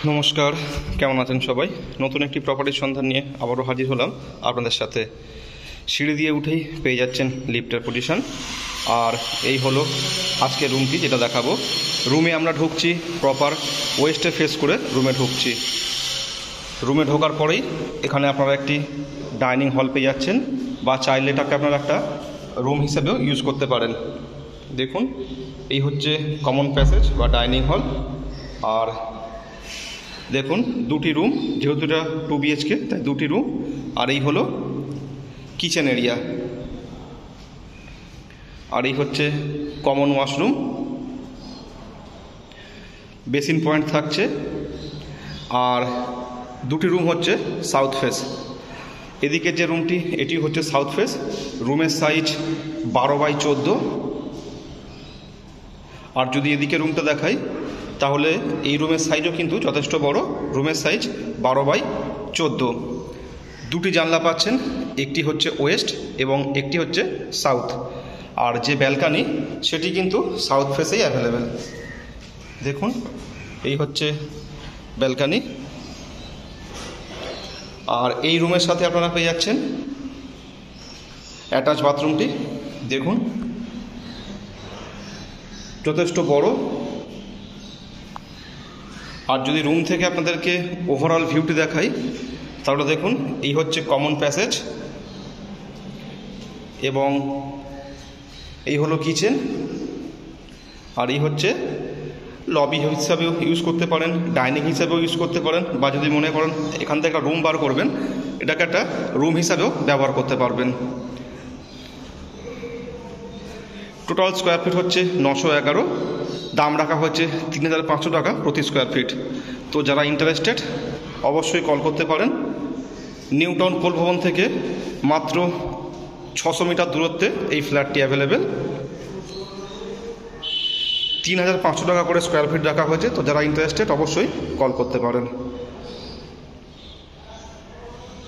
নমস্কার, কেমন আছেন সবাই? নতুন একটি প্রপার্টির সন্ধান নিয়ে আবারও হাজির হলাম আপনাদের সাথে। সিঁড়ি দিয়ে উঠেই পেয়ে যাচ্ছেন লিফটের পজিশন। আর এই হলো আজকে রুমটি, যেটা দেখাবো। রুমে আমরা ঢুকছি, প্রপার ওয়েস্টে ফেস করে রুমে ঢুকছি। রুমে ঢোকার পরেই এখানে আপনারা একটি ডাইনিং হল পেয়ে যাচ্ছেন, বা চাইলে এটাকে আপনারা একটা রুম হিসেবেও ইউজ করতে পারেন। দেখুন, এই হচ্ছে কমন প্যাসেজ বা ডাইনিং হল। আর দেখুন, দুটি রুম, যেহেতু এটা 2 BHK তাই দুটি রুম। আর এই হলো কিচেন এরিয়া, আর এই হচ্ছে কমন ওয়াশরুম। বেসিন পয়েন্ট থাকছে। আর দুটি রুম হচ্ছে সাউথ ফেস। এদিকে যে রুমটি, এটি হচ্ছে সাউথ ফেস। রুমের সাইজ 12x14। আর যদি এদিকে রুমটা দেখাই, তাহলে এই রুমের সাইজও কিন্তু যথেষ্ট বড়। রুমের সাইজ 12x14। দুটি জানলা পাচ্ছেন, একটি হচ্ছে ওয়েস্ট এবং একটি হচ্ছে সাউথ। আর যে ব্যালকানি, সেটি কিন্তু সাউথ ফেসেই অ্যাভেলেবেল। দেখুন, এই হচ্ছে ব্যালকানি। আর এই রুমের সাথে আপনারা পেয়ে যাচ্ছেন অ্যাটাচ বাথরুমটি। দেখুন, যথেষ্ট বড়। আর যদি রুম থেকে আপনাদেরকে ওভারঅল ভিউটি দেখাই, তাহলে দেখুন, এই হচ্ছে কমন প্যাসেজ এবং এই হলো কিচেন। আর এই হচ্ছে লবি হিসাবেও ইউজ করতে পারেন, ডাইনিং হিসাবেও ইউজ করতে পারেন, বা যদি মনে করেন এখান থেকে একটা রুম বার করবেন, এটাকে একটা রুম হিসাবেও ব্যবহার করতে পারবেন। টোটাল স্কোয়ার ফিট হচ্ছে 911। দাম রাখা হচ্ছে 3500 টাকা প্রতি স্কোয়ার ফিট। তো যারা ইন্টারেস্টেড, অবশ্যই কল করতে পারেন। নিউ টাউন কোল ভবন থেকে মাত্র 600 মিটার দূরত্বে এই ফ্ল্যাটটি অ্যাভেলেবেল। 3500 টাকা করে স্কোয়ার ফিট রাখা হয়েছে। তো যারা ইন্টারেস্টেড, অবশ্যই কল করতে পারেন।